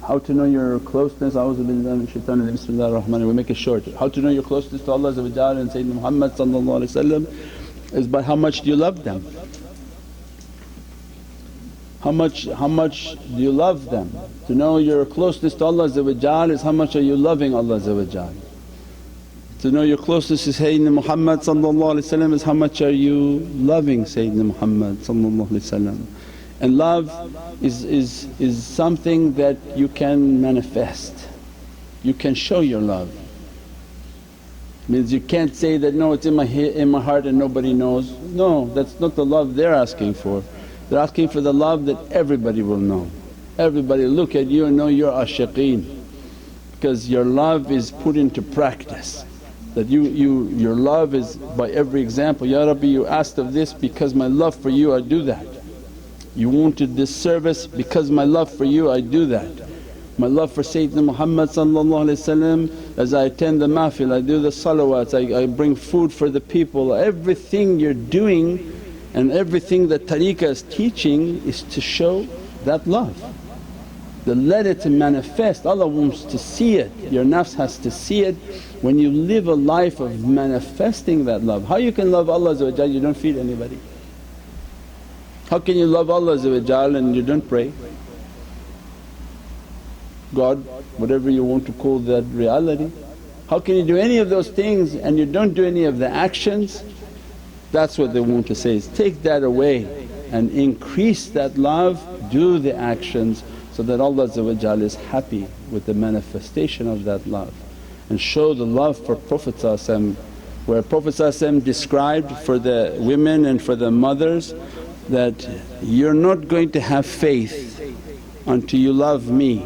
how to know your closeness, A'udhu billahi minash shaitanir rajeem, Bismillahir Rahmanir Rahim, we make it short. How to know your closeness to Allah and Sayyidina Muhammad is by how much do you love them. How much do you love them? To know your closeness to Allah is how much are you loving Allah. To know your closeness to Sayyidina Muhammad is how much are you loving Sayyidina Muhammad. And love is something that you can manifest, you can show your love. Means you can't say that, no, it's in my heart and nobody knows. No, that's not the love they're asking for. They're asking for the love that everybody will know. Everybody look at you and know you're ashiqeen, because your love is put into practice. That your love is by every example, Ya Rabbi, you asked of this, because my love for you I do that. You wanted this service, because my love for you I do that. My love for Sayyidina Muhammad as I attend the mahfil, I do the salawats, I bring food for the people. Everything you're doing and everything that tariqah is teaching is to show that love. To let it to manifest, Allah wants to see it, your nafs has to see it. When you live a life of manifesting that love, how you can love Allah you don't feed anybody? How can you love Allah and you don't pray? God, whatever you want to call that reality. How can you do any of those things and you don't do any of the actions? That's what they want to say, is take that away and increase that love, do the actions so that Allah is happy with the manifestation of that love. And show the love for Prophet where Prophet described for the women and for the mothers that, you're not going to have faith until you love me.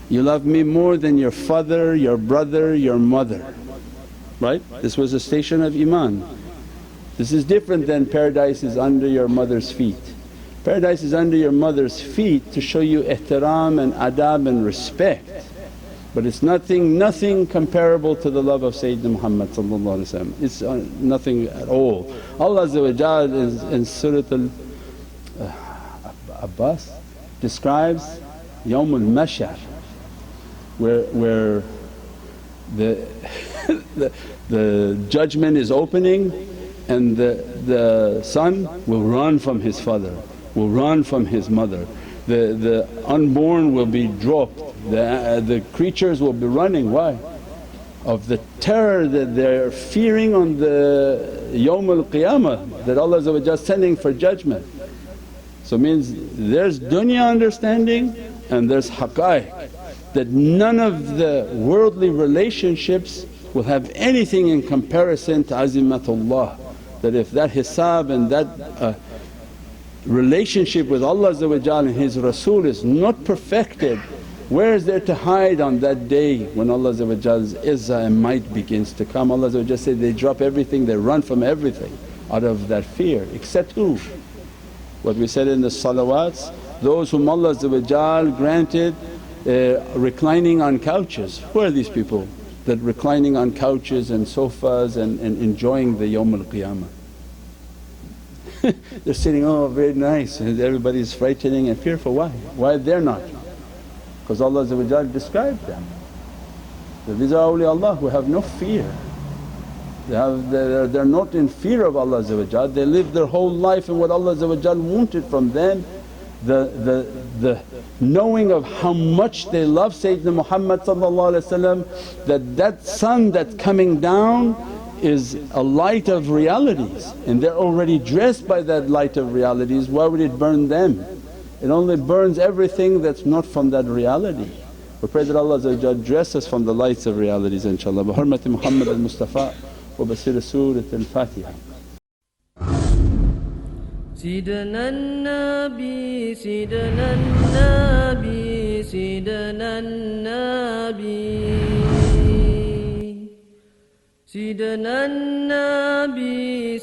You love me more than your father, your brother, your mother, right? This was a station of iman. This is different than paradise is under your mother's feet. Paradise is under your mother's feet to show you ihtiram and adab and respect, but it's nothing comparable to the love of Sayyidina Muhammad. It's nothing at all. Allah in Surah Abbas describes Yawmul Mashar where the judgment is opening and the son will run from his father, will run from his mother. The unborn will be dropped, the creatures will be running. Why? Of the terror that they're fearing on the Yawmul Qiyamah that Allah is sending for judgment. So means there's dunya understanding and there's haqqaiq, that none of the worldly relationships will have anything in comparison to azimatullah. That if that hisab and that relationship with Allah and His Rasul is not perfected, where is there to hide on that day when Allah's izzah and might begins to come? Allah said, they drop everything, they run from everything out of that fear, except who? What we said in the salawats, those whom Allah granted reclining on couches. Who are these people that reclining on couches and sofas and enjoying the Yawmul Qiyamah? They're sitting, oh very nice, and everybody's frightening and fearful. Why? Why they're not? Because Allah described them that these are awliyaullah who have no fear. They're not in fear of Allah, they live their whole life in what Allah wanted from them. The knowing of how much they love Sayyidina Muhammad that sun that's coming down is a light of realities and they're already dressed by that light of realities. Why would it burn them? It only burns everything that's not from that reality. We pray that Allah dress us from the lights of realities inshaAllah. Bi hurmati Muhammad al-Mustafa wa basir Surat al-Fatiha. سيدنا النبي سيدنا النبي سيدنا النبي سيدنا النبي